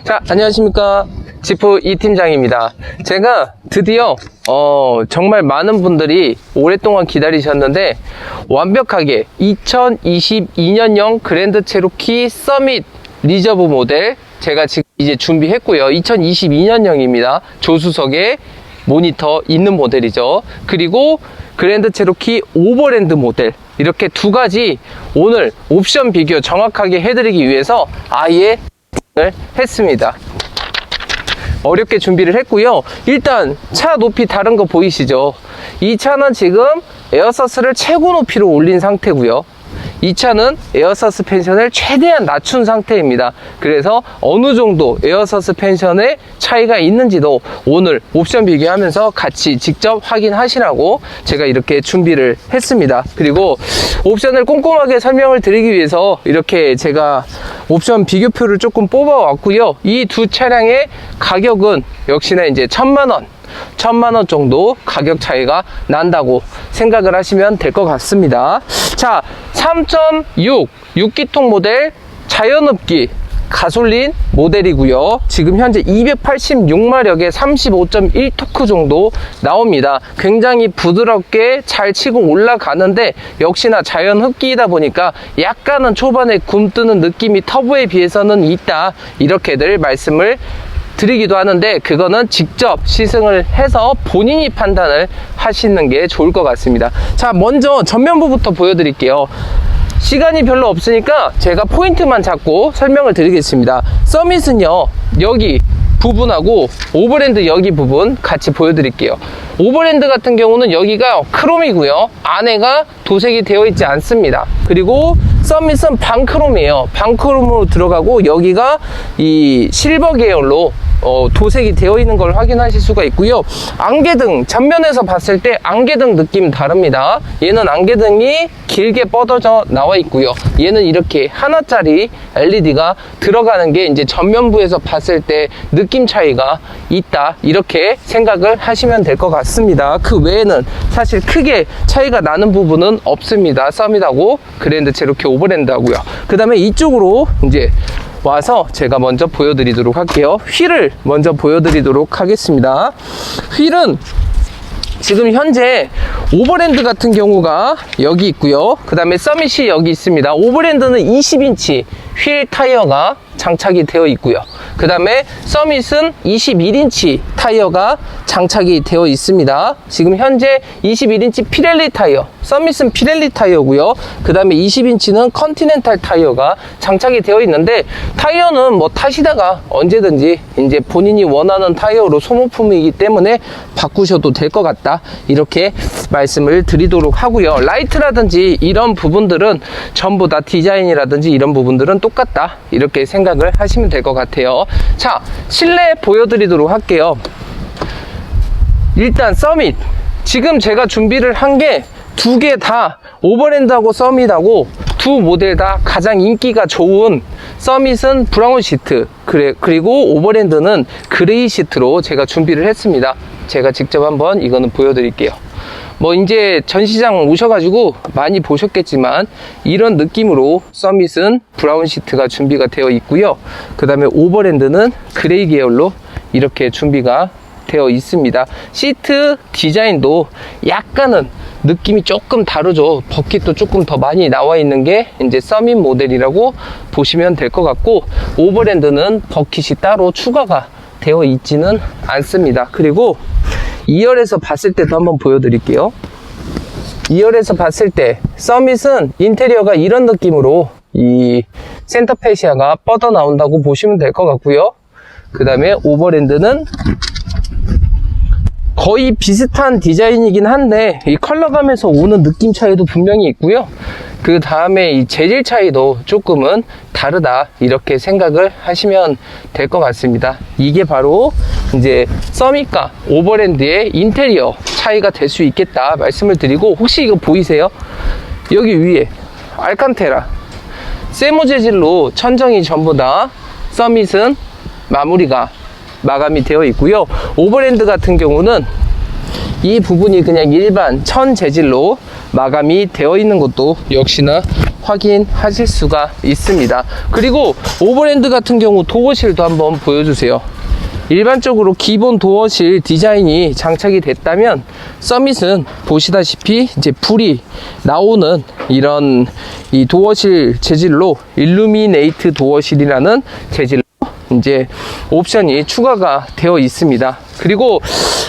자, 안녕하십니까. 지프 이팀장입니다. 제가 드디어 정말 많은 분들이 오랫동안 기다리셨는데 완벽하게 2022년형 그랜드 체로키 서밋 리저브 모델 제가 지금 이제 준비했고요. 2022년형입니다. 조수석에 모니터 있는 모델이죠. 그리고 그랜드 체로키 오버랜드 모델, 이렇게 두 가지 오늘 옵션 비교 정확하게 해드리기 위해서 아예 했습니다. 어렵게 준비를 했고요. 일단 차 높이 다른 거 보이시죠? 이 차는 지금 에어서스를 최고 높이로 올린 상태고요. 이 차는 에어 서스펜션을 최대한 낮춘 상태입니다. 그래서 어느 정도 에어 서스펜션의 차이가 있는지도 오늘 옵션 비교하면서 같이 직접 확인하시라고 제가 이렇게 준비를 했습니다. 그리고 옵션을 꼼꼼하게 설명을 드리기 위해서 이렇게 제가 옵션 비교표를 조금 뽑아 왔고요. 이 두 차량의 가격은 역시나 이제 1000만 원 정도 가격 차이가 난다고 생각을 하시면 될 것 같습니다. 자, 3.6 6기통 모델 자연흡기 가솔린 모델이고요. 지금 현재 286마력에 35.1 토크 정도 나옵니다. 굉장히 부드럽게 잘 치고 올라가는데 역시나 자연흡기이다 보니까 약간은 초반에 굼뜨는 느낌이 터보에 비해서는 있다, 이렇게들 말씀을 드리기도 하는데 그거는 직접 시승을 해서 본인이 판단을 하시는 게 좋을 것 같습니다. 자, 먼저 전면부부터 보여드릴게요. 시간이 별로 없으니까 제가 포인트만 잡고 설명을 드리겠습니다. 서밋은요, 여기 부분하고 오버랜드 여기 부분 같이 보여드릴게요. 오버랜드 같은 경우는 여기가 크롬이고요, 안에가 도색이 되어 있지 않습니다. 그리고 서밋은 반크롬이에요. 반크롬으로 들어가고 여기가 이 실버 계열로 도색이 되어 있는 걸 확인하실 수가 있고요. 안개등 전면에서 봤을 때 안개등 느낌 다릅니다. 얘는 안개등이 길게 뻗어져 나와 있고요. 얘는 이렇게 하나짜리 LED가 들어가는 게 이제 전면부에서 봤을 때 느낌 차이가 있다, 이렇게 생각을 하시면 될 것 같습니다. 그 외에는 사실 크게 차이가 나는 부분은 없습니다. 서밋하고 그랜드 체로키 오버랜드하고요. 그 다음에 이쪽으로 이제 와서 제가 먼저 보여드리도록 할게요. 휠을 먼저 보여드리도록 하겠습니다. 휠은 지금 현재 오버랜드 같은 경우가 여기 있고요. 그 다음에 서밋이 여기 있습니다. 오버랜드는 20인치 휠 타이어가 장착이 되어 있고요. 그 다음에 서밋은 21인치 타이어가 장착이 되어 있습니다. 지금 현재 21인치 피렐리 타이어, 서밋은 피렐리 타이어고요. 그 다음에 20인치는 컨티넨탈 타이어가 장착이 되어 있는데 타이어는 뭐 타시다가 언제든지 이제 본인이 원하는 타이어로 소모품이기 때문에 바꾸셔도 될 것 같다, 이렇게 말씀을 드리도록 하고요. 라이트라든지 이런 부분들은 전부 다 디자인이라든지 이런 부분들은 똑같다, 이렇게 생각을 하시면 될 것 같아요. 자, 실내 보여드리도록 할게요. 일단 서밋, 지금 제가 준비를 한 게 두 개 다 오버랜드하고 서밋하고 두 모델 다 가장 인기가 좋은, 서밋은 브라운 시트, 그리고 오버랜드는 그레이 시트로 제가 준비를 했습니다. 제가 직접 한번 이거는 보여드릴게요. 뭐 이제 전시장 오셔가지고 많이 보셨겠지만 이런 느낌으로 서밋은 브라운 시트가 준비가 되어 있고요. 그 다음에 오버랜드는 그레이 계열로 이렇게 준비가 되어 있습니다. 시트 디자인도 약간은 느낌이 조금 다르죠. 버킷도 조금 더 많이 나와 있는 게 이제 서밋 모델이라고 보시면 될 것 같고, 오버랜드는 버킷이 따로 추가가 되어 있지는 않습니다. 그리고 2열에서 봤을 때도 한번 보여드릴게요. 2열에서 봤을 때 서밋은 인테리어가 이런 느낌으로 이 센터 페시아가 뻗어 나온다고 보시면 될 것 같고요. 그 다음에 오버랜드는 거의 비슷한 디자인이긴 한데 이 컬러감에서 오는 느낌 차이도 분명히 있고요. 그 다음에 이 재질 차이도 조금은 다르다, 이렇게 생각을 하시면 될 것 같습니다. 이게 바로 이제 서밋과 오버랜드의 인테리어 차이가 될 수 있겠다 말씀을 드리고, 혹시 이거 보이세요? 여기 위에 알칸테라 세모 재질로 천정이 전부 다 서밋은 마감이 되어 있고요. 오버랜드 같은 경우는 이 부분이 그냥 일반 천 재질로 마감이 되어 있는 것도 역시나 확인하실 수가 있습니다. 그리고 오버랜드 같은 경우 도어실도 한번 보여주세요. 일반적으로 기본 도어실 디자인이 장착이 됐다면 서밋은 보시다시피 이제 불이 나오는 이런 이 도어실 재질로 일루미네이트 도어실이라는 재질로 이제 옵션이 추가가 되어 있습니다. 그리고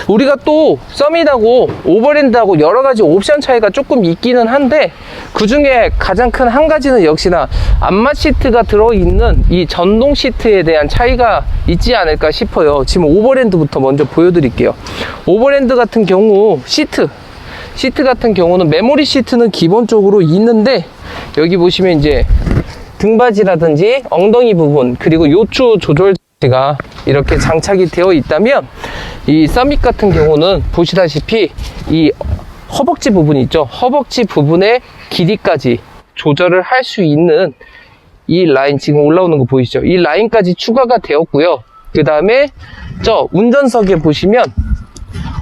우리가 또 서밋하고 오버랜드하고 여러 가지 옵션 차이가 조금 있기는 한데, 그 중에 가장 큰 한 가지는 역시나 안마 시트가 들어있는 이 전동 시트에 대한 차이가 있지 않을까 싶어요. 지금 오버랜드부터 먼저 보여드릴게요. 오버랜드 같은 경우 시트 같은 경우는 메모리 시트는 기본적으로 있는데, 여기 보시면 이제 등받이라든지 엉덩이 부분, 그리고 요추 조절대가 이렇게 장착이 되어 있다면, 이 서밋 같은 경우는 보시다시피 이 허벅지 부분이 있죠. 허벅지 부분의 길이까지 조절을 할 수 있는 이 라인, 지금 올라오는 거 보이시죠? 이 라인까지 추가가 되었고요. 그 다음에 저 운전석에 보시면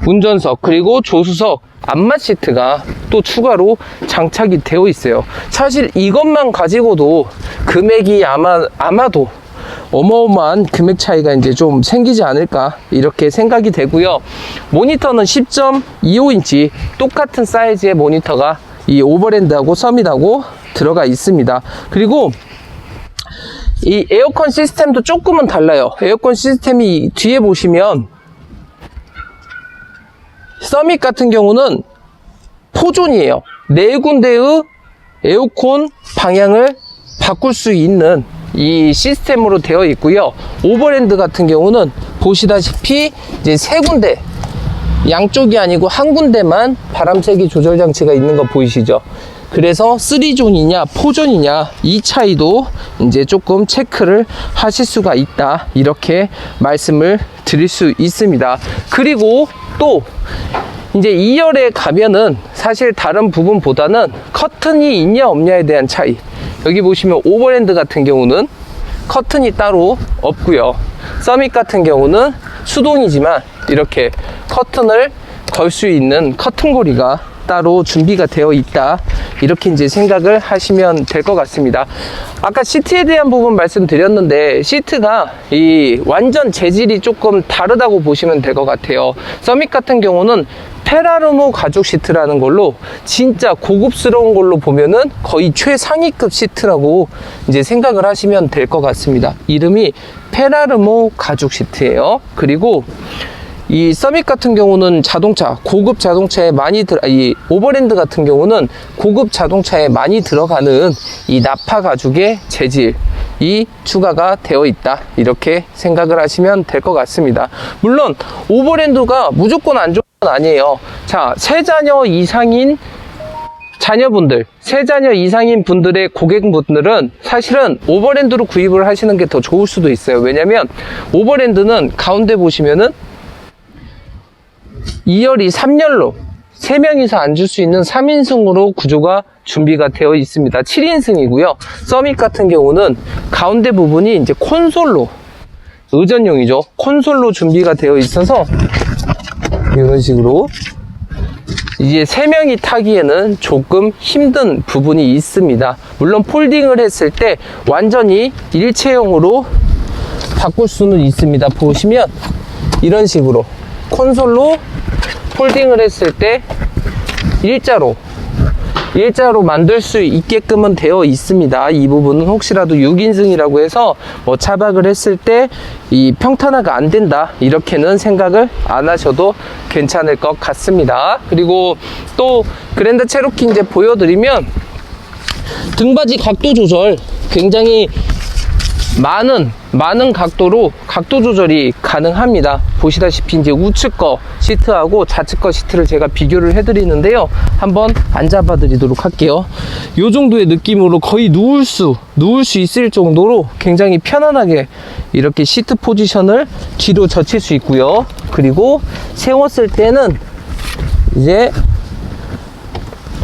운전석 그리고 조수석 안마 시트가 또 추가로 장착이 되어 있어요. 사실 이것만 가지고도 금액이 아마도 어마어마한 금액 차이가 이제 좀 생기지 않을까 이렇게 생각이 되고요. 모니터는 10.25인치 똑같은 사이즈의 모니터가 이 오버랜드하고 서밋하고 들어가 있습니다. 그리고 이 에어컨 시스템도 조금은 달라요. 에어컨 시스템이 뒤에 보시면 서밋 같은 경우는 포존이에요. 네 군데의 에어컨 방향을 바꿀 수 있는 이 시스템으로 되어 있고요. 오버랜드 같은 경우는 보시다시피 이제 세 군데, 양쪽이 아니고 한 군데만 바람세기 조절 장치가 있는 거 보이시죠? 그래서 3존이냐 4존이냐 이 차이도 이제 조금 체크를 하실 수가 있다, 이렇게 말씀을 드릴 수 있습니다. 그리고 또 이제 2열에 가면은 사실 다른 부분보다는 커튼이 있냐 없냐에 대한 차이, 여기 보시면 오버랜드 같은 경우는 커튼이 따로 없고요. 서밋 같은 경우는 수동이지만 이렇게 커튼을 걸 수 있는 커튼고리가 따로 준비가 되어 있다, 이렇게 이제 생각을 하시면 될 것 같습니다. 아까 시트에 대한 부분 말씀드렸는데, 시트가 이 완전 재질이 조금 다르다고 보시면 될 것 같아요. 서밋 같은 경우는 페라르모 가죽 시트라는 걸로 진짜 고급스러운 걸로 보면은 거의 최상위급 시트라고 이제 생각을 하시면 될 것 같습니다. 이름이 페라르모 가죽 시트예요. 그리고 이 서밋 같은 경우는 자동차, 고급 자동차에 많이 이 오버랜드 같은 경우는 고급 자동차에 많이 들어가는 이 나파 가죽의 재질이 추가가 되어 있다, 이렇게 생각을 하시면 될 것 같습니다. 물론 오버랜드가 무조건 안 좋은 건 아니에요. 자, 세 자녀 이상인 분들의 고객분들은 사실은 오버랜드로 구입을 하시는 게 더 좋을 수도 있어요. 왜냐면 오버랜드는 가운데 보시면은 2열이 3열로 3명이서 앉을 수 있는 3인승으로 구조가 준비가 되어 있습니다. 7인승이고요. 서밋 같은 경우는 가운데 부분이 이제 콘솔로, 의전용이죠. 콘솔로 준비가 되어 있어서 이런 식으로 이제 3명이 타기에는 조금 힘든 부분이 있습니다. 물론 폴딩을 했을 때 완전히 일체형으로 바꿀 수는 있습니다. 보시면 이런 식으로 콘솔로 폴딩을 했을 때 일자로 만들 수 있게끔은 되어 있습니다. 이 부분은 혹시라도 6인승이라고 해서 뭐 차박을 했을 때 이 평탄화가 안 된다, 이렇게는 생각을 안 하셔도 괜찮을 것 같습니다. 그리고 또 그랜드 체로키 이제 보여드리면 등받이 각도 조절 굉장히 많은 각도로 각도 조절이 가능합니다. 보시다시피 이제 우측 거 시트하고 좌측 거 시트를 제가 비교를 해드리는데요. 한번 앉아봐 드리도록 할게요. 이 정도의 느낌으로 거의 누울 수 있을 정도로 굉장히 편안하게 이렇게 시트 포지션을 뒤로 젖힐 수 있고요. 그리고 세웠을 때는 이제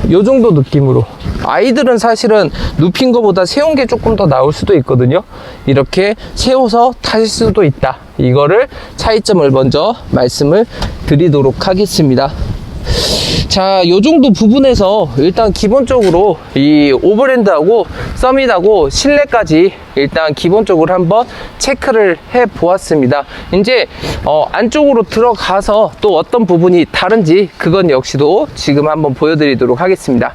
이 정도 느낌으로, 아이들은 사실은 눕힌 것보다 세운 게 조금 더 나을 수도 있거든요. 이렇게 세워서 타실 수도 있다, 이거를 차이점을 먼저 말씀을 드리도록 하겠습니다. 자, 요 정도 부분에서 일단 기본적으로 이 오버랜드하고 서밋하고 실내까지 일단 기본적으로 한번 체크를 해 보았습니다. 이제 안쪽으로 들어가서 또 어떤 부분이 다른지 그건 역시도 지금 한번 보여드리도록 하겠습니다.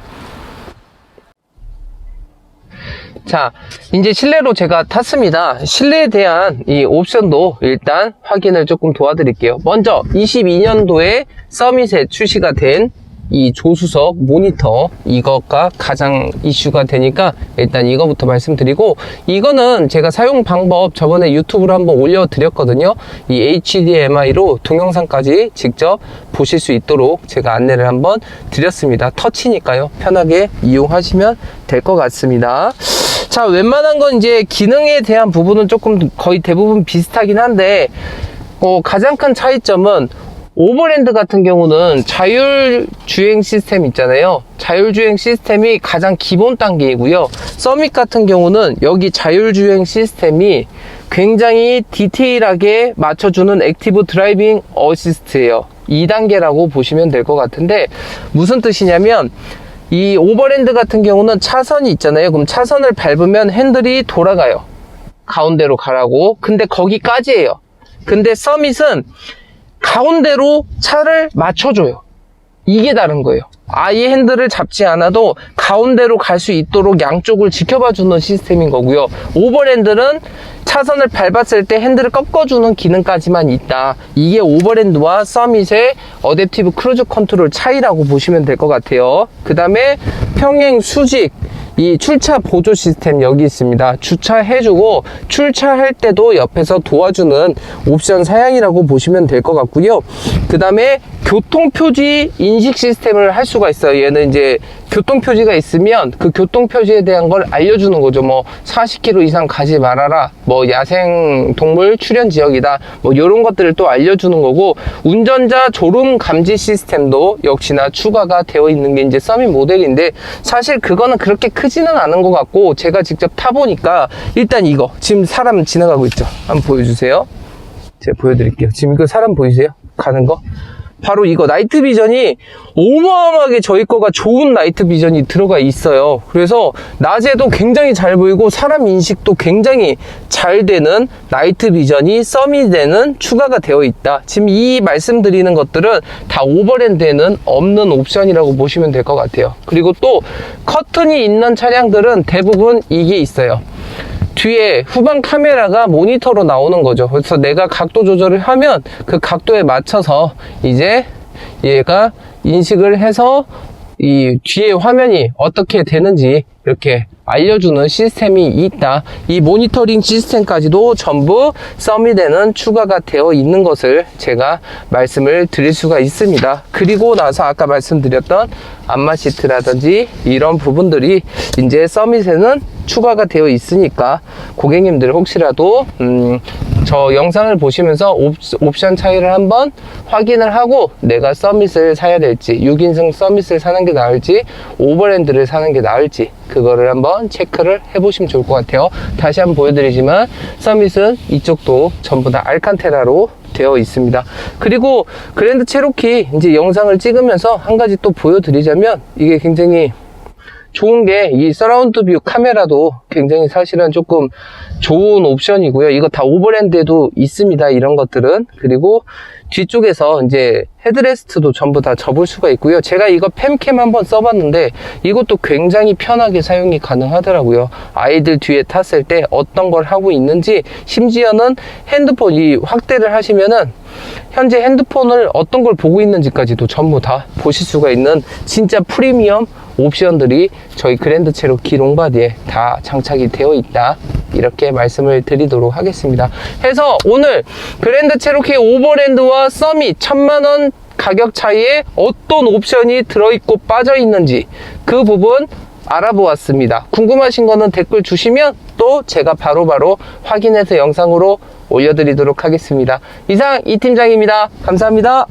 자, 이제 실내로 제가 탔습니다. 실내에 대한 이 옵션도 일단 확인을 조금 도와드릴게요. 먼저 22년도에 서밋에 출시가 된 이 조수석 모니터, 이것과 가장 이슈가 되니까 일단 이거부터 말씀드리고, 이거는 제가 사용 방법 저번에 유튜브로 한번 올려드렸거든요. 이 HDMI로 동영상까지 직접 보실 수 있도록 제가 안내를 한번 드렸습니다. 터치니까요, 편하게 이용하시면 될 것 같습니다. 자, 웬만한 건 이제 기능에 대한 부분은 조금 거의 대부분 비슷하긴 한데, 가장 큰 차이점은 오버랜드 같은 경우는 자율주행 시스템 있잖아요. 자율주행 시스템이 가장 기본 단계이고요. 서밋 같은 경우는 여기 자율주행 시스템이 굉장히 디테일하게 맞춰주는 액티브 드라이빙 어시스트예요. 2단계라고 보시면 될 것 같은데, 무슨 뜻이냐면 이 오버랜드 같은 경우는 차선이 있잖아요. 그럼 차선을 밟으면 핸들이 돌아가요. 가운데로 가라고. 근데 거기까지예요. 근데 서밋은 가운데로 차를 맞춰줘요. 이게 다른 거예요. 아예 핸들을 잡지 않아도 가운데로 갈 수 있도록 양쪽을 지켜봐주는 시스템인 거고요. 오버랜드는 차선을 밟았을 때 핸들을 꺾어주는 기능까지만 있다. 이게 오버랜드와 서밋의 어댑티브 크루즈 컨트롤 차이라고 보시면 될 것 같아요. 그 다음에 평행 수직, 이 출차 보조 시스템 여기 있습니다. 주차해주고 출차할 때도 옆에서 도와주는 옵션 사양이라고 보시면 될 것 같고요. 그 다음에 교통표지 인식 시스템을 할 수가 있어요. 얘는 이제 교통표지가 있으면 그 교통표지에 대한 걸 알려주는 거죠. 뭐 40km 이상 가지 말아라, 뭐 야생동물 출현 지역이다, 뭐 이런 것들을 또 알려주는 거고, 운전자 졸음 감지 시스템도 역시나 추가가 되어 있는 게 이제 서밋 모델인데, 사실 그거는 그렇게 크지는 않은 것 같고, 제가 직접 타보니까 일단 이거 지금 사람 지나가고 있죠. 한번 보여주세요. 제가 보여드릴게요. 지금 이거 사람 보이세요? 가는 거? 바로 이거 나이트 비전이 어마어마하게 저희 거가 좋은 나이트 비전이 들어가 있어요. 그래서 낮에도 굉장히 잘 보이고 사람 인식도 굉장히 잘 되는 나이트 비전이 서밋에는 추가가 되어 있다. 지금 이 말씀드리는 것들은 다 오버랜드에는 없는 옵션이라고 보시면 될 것 같아요. 그리고 또 커튼이 있는 차량들은 대부분 이게 있어요. 뒤에 후방 카메라가 모니터로 나오는 거죠. 그래서 내가 각도 조절을 하면 그 각도에 맞춰서 이제 얘가 인식을 해서 이 뒤에 화면이 어떻게 되는지 이렇게 알려주는 시스템이 있다. 이 모니터링 시스템까지도 전부 서밋에는 추가가 되어 있는 것을 제가 말씀을 드릴 수가 있습니다. 그리고 나서 아까 말씀드렸던 안마 시트라든지 이런 부분들이 이제 서밋에는 추가가 되어 있으니까 고객님들 혹시라도 저 영상을 보시면서 옵션 차이를 한번 확인을 하고 내가 서밋을 사야 될지, 6인승 서밋을 사는 게 나을지, 오버랜드를 사는 게 나을지 그거를 한번 체크를 해보시면 좋을 것 같아요. 다시 한번 보여드리지만 서밋은 이쪽도 전부 다 알칸테라로 되어 있습니다. 그리고 그랜드 체로키 이제 영상을 찍으면서 한 가지 또 보여드리자면, 이게 굉장히 좋은 게 이 서라운드 뷰 카메라도 굉장히 사실은 조금 좋은 옵션이고요. 이거 다 오버랜드에도 있습니다, 이런 것들은. 그리고 뒤쪽에서 이제 헤드레스트도 전부 다 접을 수가 있고요. 제가 이거 팸캠 한번 써봤는데 이것도 굉장히 편하게 사용이 가능하더라고요. 아이들 뒤에 탔을 때 어떤 걸 하고 있는지, 심지어는 핸드폰 이 확대를 하시면은 현재 핸드폰을 어떤 걸 보고 있는지까지도 전부 다 보실 수가 있는 진짜 프리미엄 옵션들이 저희 그랜드 체로키 롱바디에 다 장착이 되어 있다, 이렇게 말씀을 드리도록 하겠습니다. 해서 오늘 그랜드 체로키 오버랜드와 서밋 1000만원 가격 차이에 어떤 옵션이 들어있고 빠져있는지 그 부분 알아보았습니다. 궁금하신 거는 댓글 주시면 또 제가 바로바로 확인해서 영상으로 올려드리도록 하겠습니다. 이상 이 팀장입니다. 감사합니다.